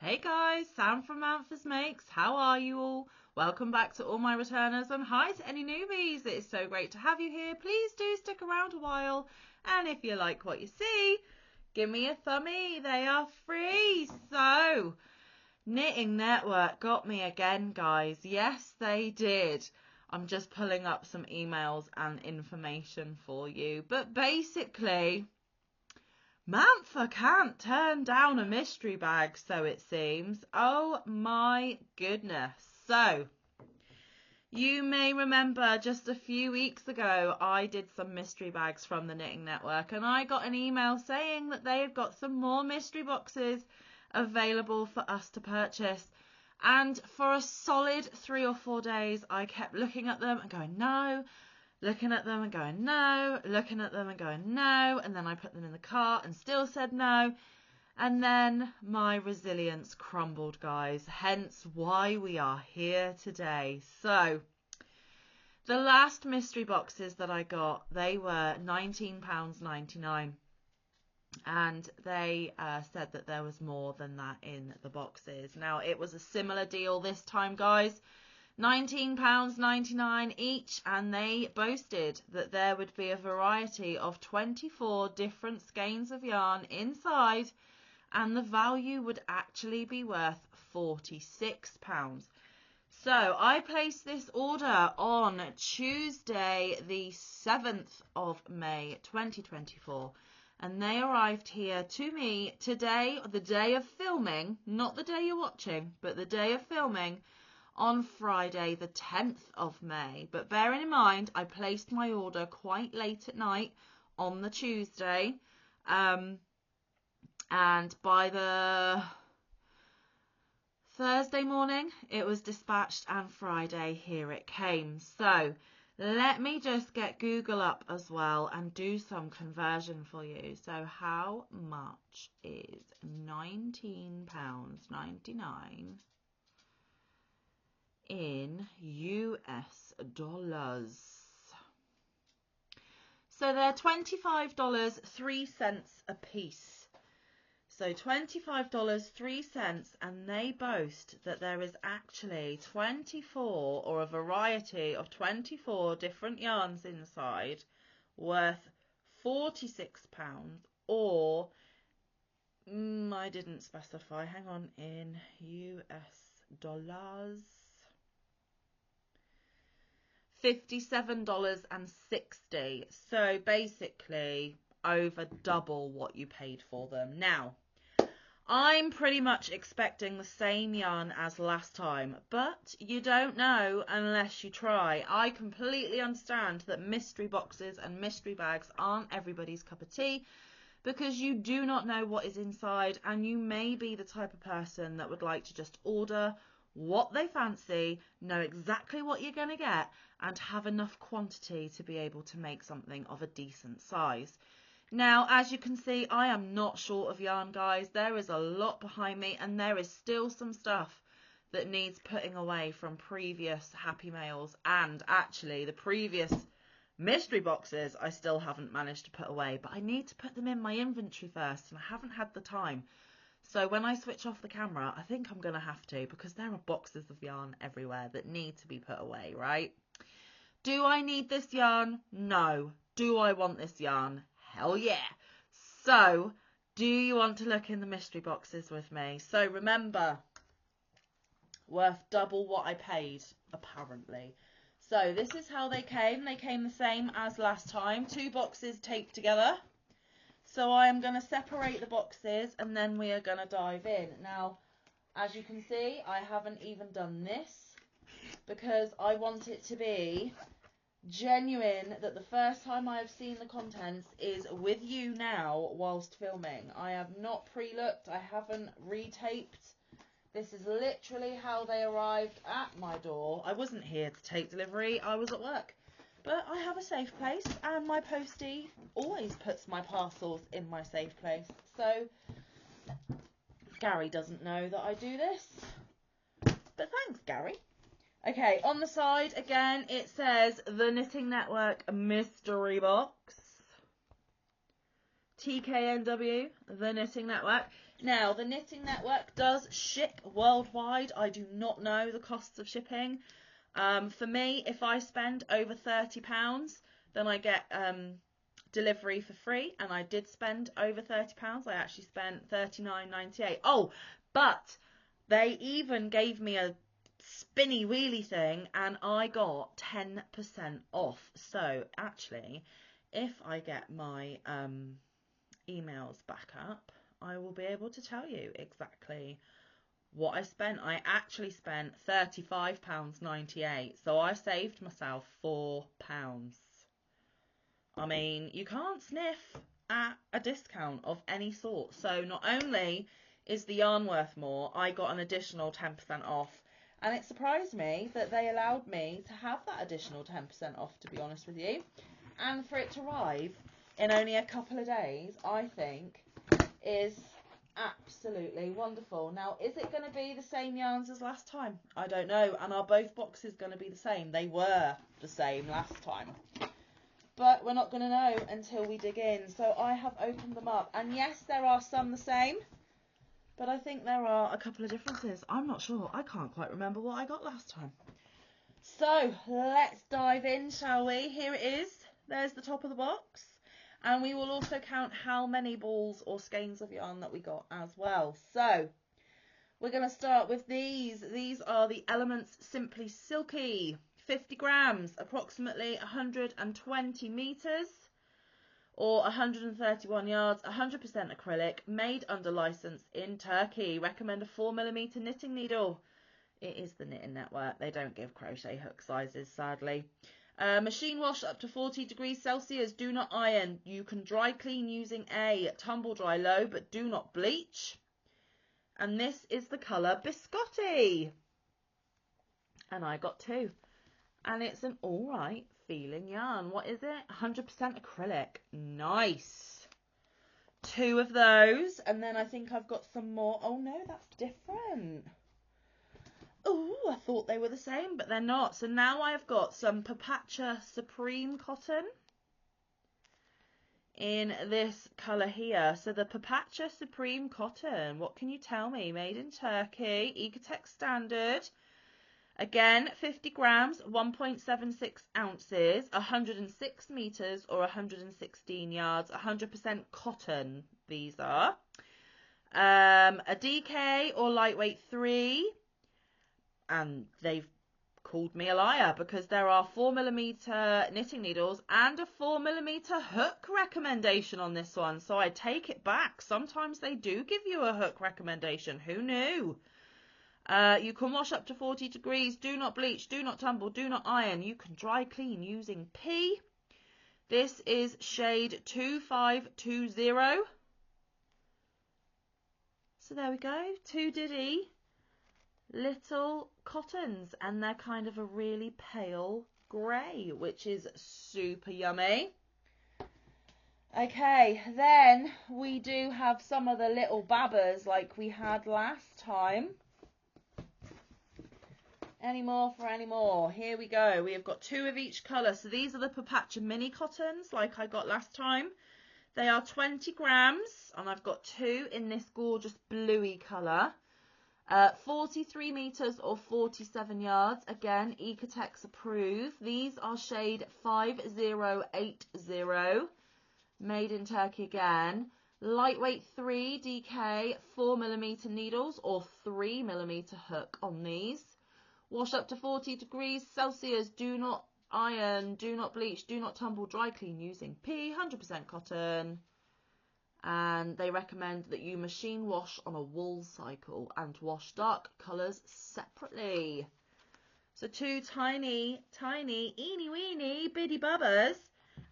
Hey guys, Sam from Manfa's Makes. How are you all? Welcome back to all my returners and hi to any newbies. It is so great to have you here. Please do stick around a while. And if you like what you see, give me a thumbie. They are free. So, Knitting Network got me again, guys. Yes, they did. I'm just pulling up some emails and information for you. But basically, Manfa can't turn down a mystery bag, so it seems. Oh my goodness. So, you may remember just a few weeks ago, I did some mystery bags from the Knitting Network, and I got an email saying that they've got some more mystery boxes available for us to purchase. And for a solid 3 or 4 days, I kept looking at them and going, no. Looking at them and going, no, looking at them and going, no, and then I put them in the cart and still said no, and then my resilience crumbled, guys, hence why we are here today. So, the last mystery boxes that I got, they were £19.99, and they said that there was more than that in the boxes. Now, it was a similar deal this time, guys. £19.99 each, and they boasted that there would be a variety of 24 different skeins of yarn inside, and the value would actually be worth £46. So I placed this order on Tuesday the 7th of May 2024, and they arrived here to me today, the day of filming, not the day you're watching, but the day of filming, on Friday the 10th of May. But bearing in mind, I placed my order quite late at night on the Tuesday, and by the Thursday morning it was dispatched, and Friday here it came. So let me just get Google up as well and do some conversion for you. So how much is £19.99 in US dollars? So they're $25.03 a piece. So $25.03, and they boast that there is actually 24, or a variety of 24 different yarns inside, worth £46, or I didn't specify, hang on, in US dollars, $57.60. So basically over double what you paid for them. Now, I'm pretty much expecting the same yarn as last time, but you don't know unless you try. I completely understand that mystery boxes and mystery bags aren't everybody's cup of tea, because you do not know what is inside, and you may be the type of person that would like to just order what they fancy, know exactly what you're going to get, and have enough quantity to be able to make something of a decent size. Now, as you can see, I am not short of yarn, guys. There is a lot behind me, and there is still some stuff that needs putting away from previous Happy Mails, and actually the previous mystery boxes I still haven't managed to put away, but I need to put them in my inventory first, and I haven't had the time. So when I switch off the camera, I think I'm going to have to, because there are boxes of yarn everywhere that need to be put away, right? Do I need this yarn? No. Do I want this yarn? Hell yeah. So, do you want to look in the mystery boxes with me? So remember, worth double what I paid, apparently. So this is how they came. They came the same as last time. 2 boxes taped together. So I am going to separate the boxes, and then we are going to dive in. Now, as you can see, I haven't even done this, because I want it to be genuine, that the first time I have seen the contents is with you now whilst filming. I have not pre-looked, I haven't retaped. This is literally how they arrived at my door. I wasn't here to take delivery, I was at work. But I have a safe place, and my postie always puts my parcels in my safe place. So Gary doesn't know that I do this, but thanks, Gary. Okay, on the side, again, it says the Knitting Network Mystery Box. TKNW, the Knitting Network. Now, the Knitting Network does ship worldwide. I do not know the costs of shipping. For me, if I spend over £30, then I get delivery for free, and I did spend over £30. I actually spent £39.98. Oh, but they even gave me a spinny wheelie thing, and I got 10% off. So actually, if I get my emails back up, I will be able to tell you exactly what I spent. I actually spent £35.98, so I saved myself £4. I mean, you can't sniff at a discount of any sort. So not only is the yarn worth more, I got an additional 10% off. And it surprised me that they allowed me to have that additional 10% off, to be honest with you. And for it to arrive in only a couple of days, I think is absolutely wonderful. Now, is it going to be the same yarns as last time? I don't know. And are both boxes going to be the same? They were the same last time. But we're not going to know until we dig in. So I have opened them up. And yes, there are some the same. But I think there are a couple of differences. I'm not sure. I can't quite remember what I got last time. So let's dive in, shall we? Here it is. There's the top of the box. And we will also count how many balls or skeins of yarn that we got as well. So we're going to start with these. These are the Elements Simply Silky. 50 grams, approximately 120 meters or 131 yards, 100% acrylic, made under license in Turkey. Recommend a 4mm knitting needle. It is the Knitting Network. They don't give crochet hook sizes, sadly. Machine wash up to 40 degrees Celsius. Do not iron. You can dry clean using a tumble dry low, but do not bleach. And this is the colour Biscotti. And I got 2. And it's an alright feeling yarn. What is it? 100% acrylic. Nice. 2 of those. And then I think I've got some more. Oh no, that's different. Oh, I thought they were the same, but they're not. So now I've got some Papacha Supreme cotton in this colour here. So the Papacha Supreme cotton, what can you tell me? Made in Turkey, Ecotex standard. Again, 50 grams, 1.76 ounces, 106 meters or 116 yards, 100% cotton these are. A DK or lightweight 3, and they've called me a liar because there are 4mm knitting needles and a 4mm hook recommendation on this one. So I take it back. Sometimes they do give you a hook recommendation. Who knew? You can wash up to 40 degrees. Do not bleach. Do not tumble. Do not iron. You can dry clean using P. This is shade 2520. So there we go. 2 Diddy little cottons, and they're kind of a really pale grey, which is super yummy. Okay, then we do have some of the little babbers like we had last time. Any more for any more? Here we go. We have got 2 of each colour. So these are the Papacha mini cottons like I got last time. They are 20 grams, and I've got 2 in this gorgeous bluey colour. 43 meters or 47 yards. Again, Ecotex approved. These are shade 5080. Made in Turkey again. Lightweight 3 DK, 4mm needles or 3mm hook on these. Wash up to 40 degrees Celsius. Do not iron, do not bleach, do not tumble, dry clean using P, 100% cotton. And they recommend that you machine wash on a wool cycle and wash dark colours separately. So 2 tiny, eeny weeny bitty bubbers,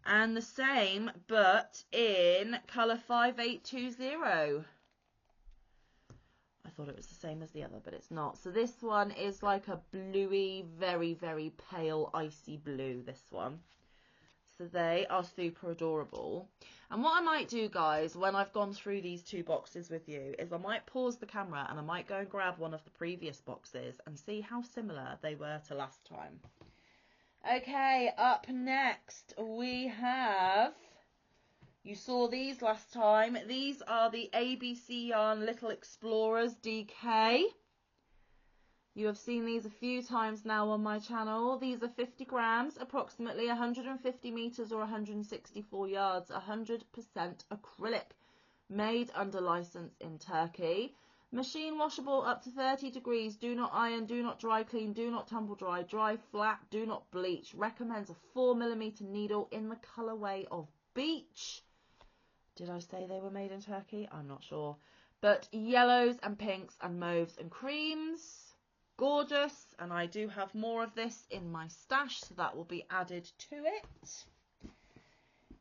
and the same but in colour 5820. I thought it was the same as the other, but it's not. So this one is like a bluey, very, very pale, icy blue, this one. So they are super adorable. And what I might do, guys, when I've gone through these 2 boxes with you, is I might pause the camera and I might go and grab one of the previous boxes and see how similar they were to last time. Okay, up next we have You saw these last time. These are the ABC Yarn Little Explorers DK. You have seen these a few times now on my channel. These are 50 grams, approximately 150 meters or 164 yards, 100% acrylic, made under license in Turkey. Machine washable up to 30 degrees. Do not iron, do not dry clean, do not tumble dry, dry flat, do not bleach. Recommends a 4mm needle in the colorway of beach. Did I say they were made in Turkey? I'm not sure. But yellows and pinks and mauves and creams. Gorgeous. And I do have more of this in my stash, so that will be added to it.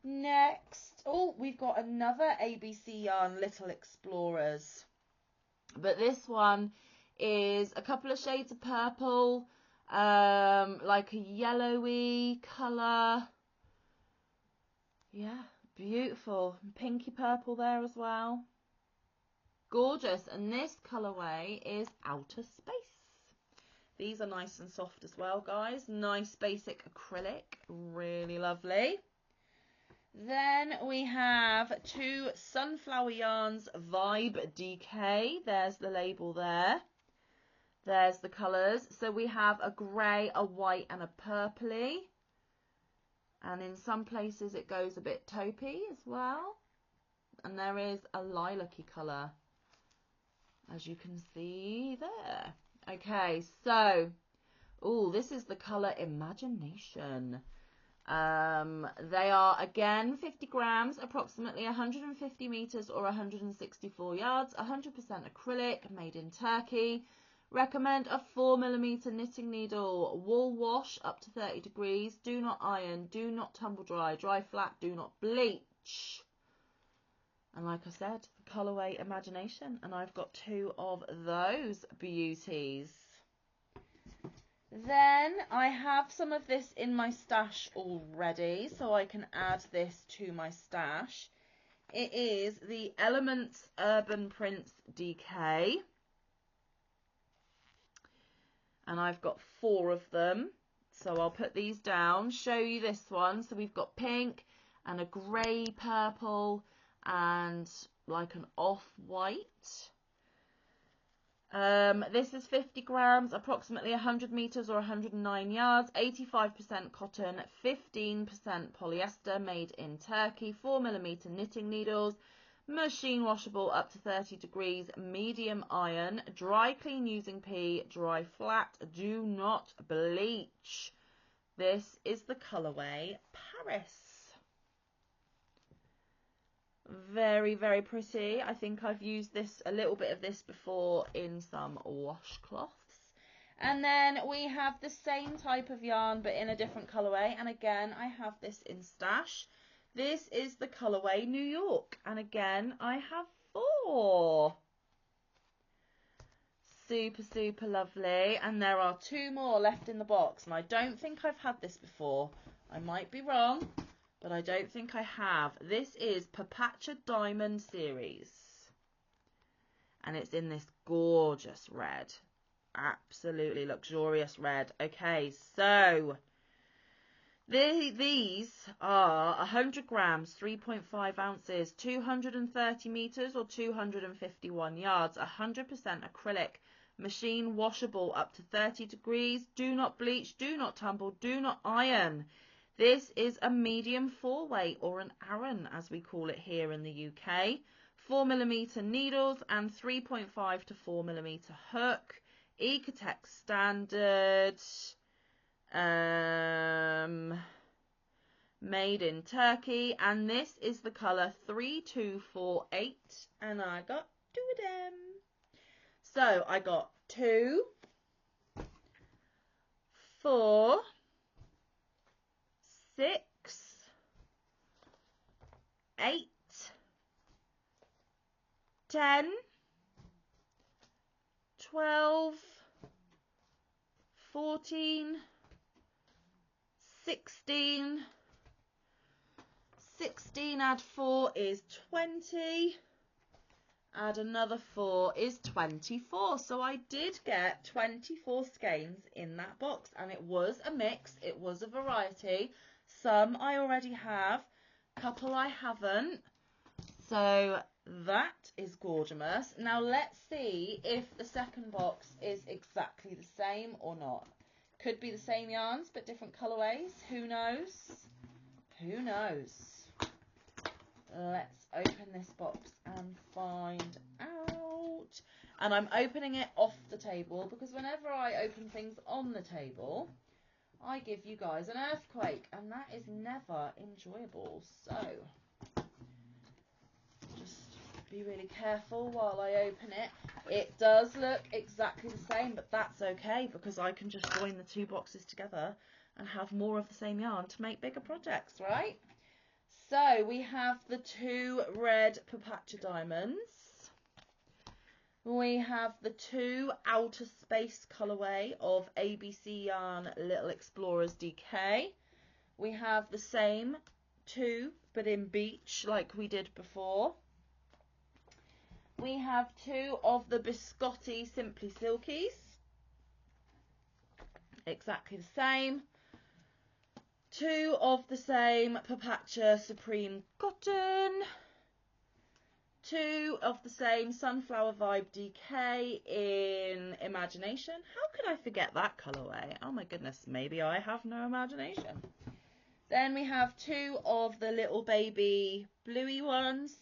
Next, oh, we've got another ABC Yarn Little Explorers. But this one is a couple of shades of purple, like a yellowy colour. Yeah, beautiful. Pinky purple there as well. Gorgeous. And this colourway is Outer Space. These are nice and soft as well, guys. Nice basic acrylic. Really lovely. Then we have two Sunflower Yarns Vibe DK. There's the label there. There's the colours. So we have a grey, a white and a purpley. And in some places it goes a bit taupey as well. And there is a lilac-y colour, as you can see there. Okay, so, oh, this is the colour Imagination. They are, again, 50 grams, approximately 150 meters or 164 yards, 100% acrylic, made in Turkey. Recommend a 4mm knitting needle. Wool wash up to 30 degrees. Do not iron, do not tumble dry, dry flat, do not bleach. And like I said, the colourway Imagination, and I've got two of those beauties. Then I have some of this in my stash already, so I can add this to my stash. It is the Elements Urban Prints DK. And I've got 4 of them. So I'll put these down, show you this one. So we've got pink and a grey purple and like an off-white. This is 50 grams, approximately 100 meters or 109 yards, 85% cotton, 15% polyester, made in Turkey, 4mm knitting needles, machine washable up to 30 degrees, medium iron, dry clean using pea, dry flat, do not bleach. This is the colourway Paris. Very, very pretty. I think I've used this, a little bit of this before in some washcloths. And then we have the same type of yarn but in a different colourway. And again, I have this in stash. This is the colourway New York. And again, I have 4. Super, super lovely. And there are 2 more left in the box. And I don't think I've had this before. I might be wrong, but I don't think I have. This is Perpetua Diamond Series. And it's in this gorgeous red. Absolutely luxurious red. Okay, so these are 100 grams, 3.5 ounces, 230 meters or 251 yards, 100% acrylic, machine washable up to 30 degrees. Do not bleach, do not tumble, do not iron. This is a medium 4-weight, or an Aran as we call it here in the UK. 4mm needles and 3.5 to 4mm hook. Ecotex standard. Made in Turkey. And this is the colour 3248. And I got 2 of them. So I got 2, 4, 6, 8, 10, 12, 14, 16, 16 add 4 is 20, add another 4 is 24. So I did get 24 skeins in that box, and it was a mix, it was a variety. Some I already have, couple I haven't. So that is gorgeous. Now let's see if the second box is exactly the same or not. Could be the same yarns, but different colourways. Who knows? Who knows? Let's open this box and find out. And I'm opening it off the table because whenever I open things on the table, I give you guys an earthquake, and that is never enjoyable. So just be really careful while I open it. It does look exactly the same, but that's okay because I can just join the two boxes together and have more of the same yarn to make bigger projects, right? So we have the two red Papacha diamonds. We have the two outer space colourway of ABC Yarn Little Explorers DK. We have the same two, but in beach like we did before. We have two of the Biscotti Simply Silkies. Exactly the same. Two of the same Papacha Supreme Cotton. Two of the same Sunflower Vibe DK in Imagination. How could I forget that colourway? Oh my goodness, maybe I have no imagination. Then we have two of the little baby bluey ones.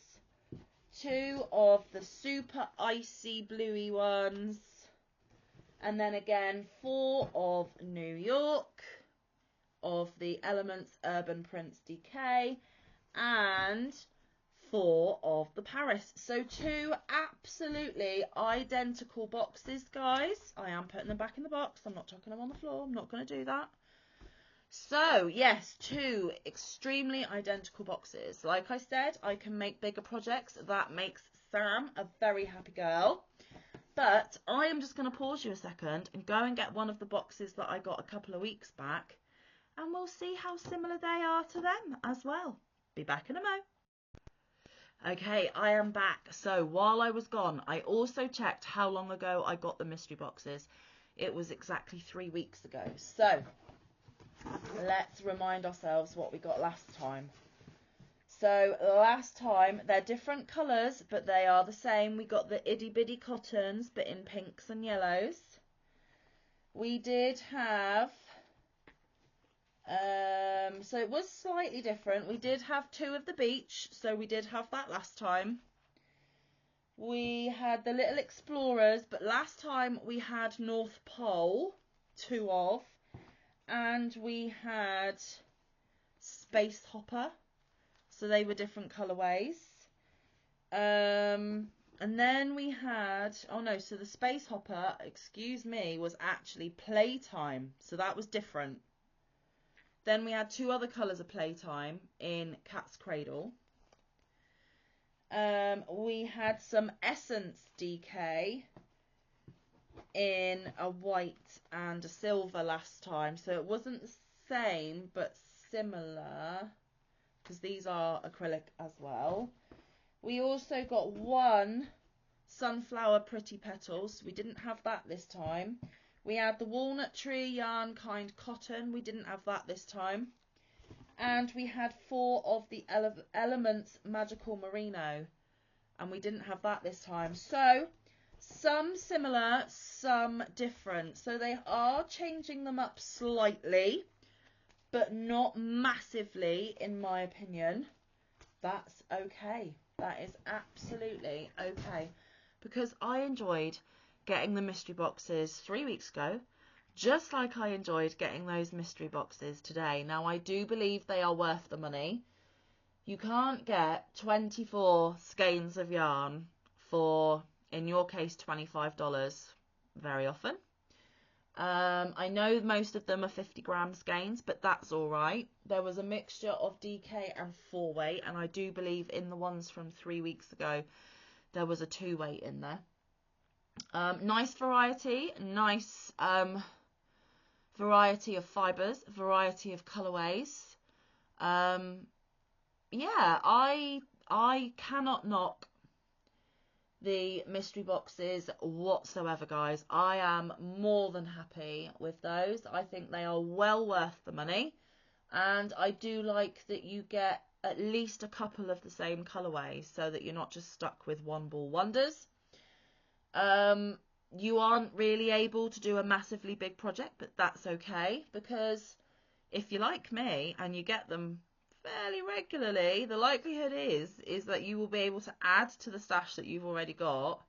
Two of the super icy bluey ones. And then again, four of New York, of the Elements Urban Prince DK, and four of the Paris. So two absolutely identical boxes, guys. I am putting them back in the box. I'm not chucking them on the floor. I'm not going to do that. So yes, two extremely identical boxes. Like I said, I can make bigger projects. That makes Sam a very happy girl. But I am just going to pause you a second and go and get one of the boxes that I got a couple of weeks back, and we'll see how similar they are to them as well. Be back in a mo. Okay, I am back. So while I was gone, I also checked how long ago I got the mystery boxes. It was exactly 3 weeks ago. So let's remind ourselves what we got last time. So last time, they're different colours, but they are the same. We got the itty bitty cottons, but in pinks and yellows. We did have, so it was slightly different. We did have two of the beach, so we did have that last time. We had the Little Explorers, but last time we had North Pole, two of, and we had Space Hopper. So they were different colourways. And then we had, oh no, so the Space Hopper, excuse me, was actually Playtime. So that was different. Then we had two other colours of Playtime in Cat's Cradle. We had some Essence DK in a white and a silver last time. So it wasn't the same, but similar, because these are acrylic as well. We also got one Sunflower Pretty Petals. We didn't have that this time. We had the Walnut Tree Yarn Kind Cotton. We didn't have that this time. And we had four of the Elements Magical Merino. And we didn't have that this time. So some similar, some different. So they are changing them up slightly, but not massively, in my opinion. That's okay. That is absolutely okay. Because I enjoyed getting the mystery boxes 3 weeks ago, just like I enjoyed getting those mystery boxes today. Now, I do believe they are worth the money. You can't get 24 skeins of yarn for, in your case, $25 very often. I know most of them are 50-gram skeins, but that's all right. There was a mixture of DK and 4-weight, and I do believe in the ones from 3 weeks ago, there was a 2-weight in there. Nice variety, nice variety of fibres, variety of colourways. Yeah, I cannot knock the mystery boxes whatsoever, guys. I am more than happy with those. I think they are well worth the money, and I do like that you get at least a couple of the same colourway so that you're not just stuck with one ball wonders. You aren't really able to do a massively big project, but that's okay, because if you're like me and you get them fairly regularly, the likelihood is that you will be able to add to the stash that you've already got,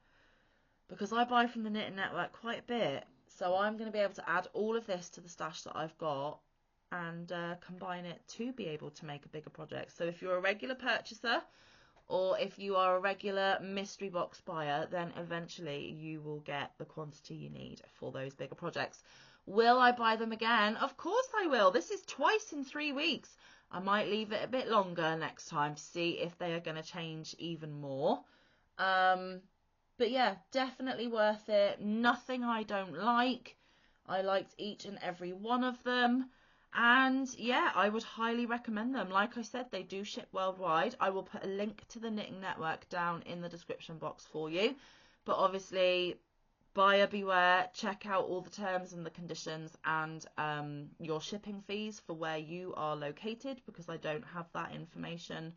because I buy from the Knitting Network quite a bit. So I'm going to be able to add all of this to the stash that I've got and combine it to be able to make a bigger project. So if you're a regular purchaser, or if you are a regular mystery box buyer, then eventually you will get the quantity you need for those bigger projects. Will I buy them again? Of course I will. This is twice in 3 weeks. I might leave it a bit longer next time to see if they are going to change even more. But yeah, definitely worth it. Nothing I don't like. I liked each and every one of them. And yeah, I would highly recommend them. Like I said, they do ship worldwide. I will put a link to the Knitting Network down in the description box for you. But obviously, buyer beware. Check out all the terms and the conditions and your shipping fees for where you are located, because I don't have that information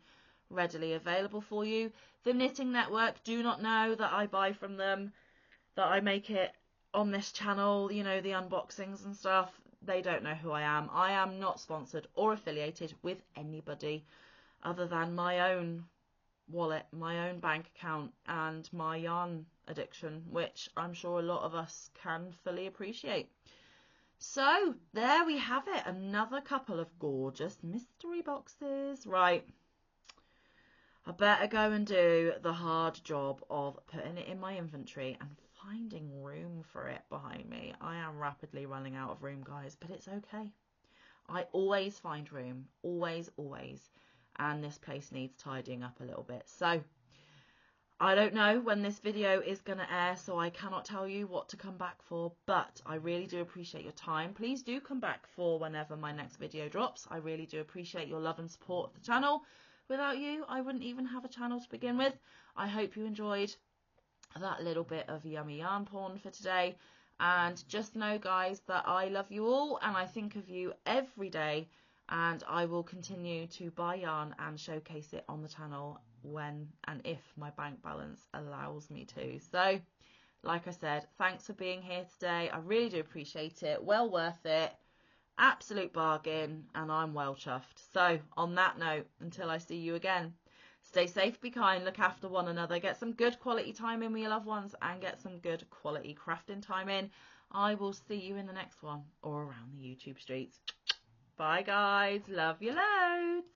readily available for you. The Knitting Network do not know that I buy from them, that I make it on this channel, you know, the unboxings and stuff. They don't know who I am. I am not sponsored or affiliated with anybody other than my own wallet, my own bank account, and my yarn addiction, which I'm sure a lot of us can fully appreciate. So there we have it, another couple of gorgeous mystery boxes. Right, I better go and do the hard job of putting it in my inventory and finding room for it behind me. I am rapidly running out of room, guys, but it's okay. I always find room, always, always. And this place needs tidying up a little bit. So I don't know when this video is going to air, so I cannot tell you what to come back for, but I really do appreciate your time. Please do come back for whenever my next video drops. I really do appreciate your love and support of the channel. Without you, I wouldn't even have a channel to begin with. I hope you enjoyed that little bit of yummy yarn porn for today. And just know, guys, that I love you all and I think of you every day. And I will continue to buy yarn and showcase it on the channel when and if my bank balance allows me to. So, like I said, thanks for being here today. I really do appreciate it. Well worth it. Absolute bargain, and I'm well chuffed. So, on that note, until I see you again, stay safe, be kind, look after one another, get some good quality time in with your loved ones, and get some good quality crafting time in. I will see you in the next one, or around the YouTube streets. Bye, guys. Love you loads.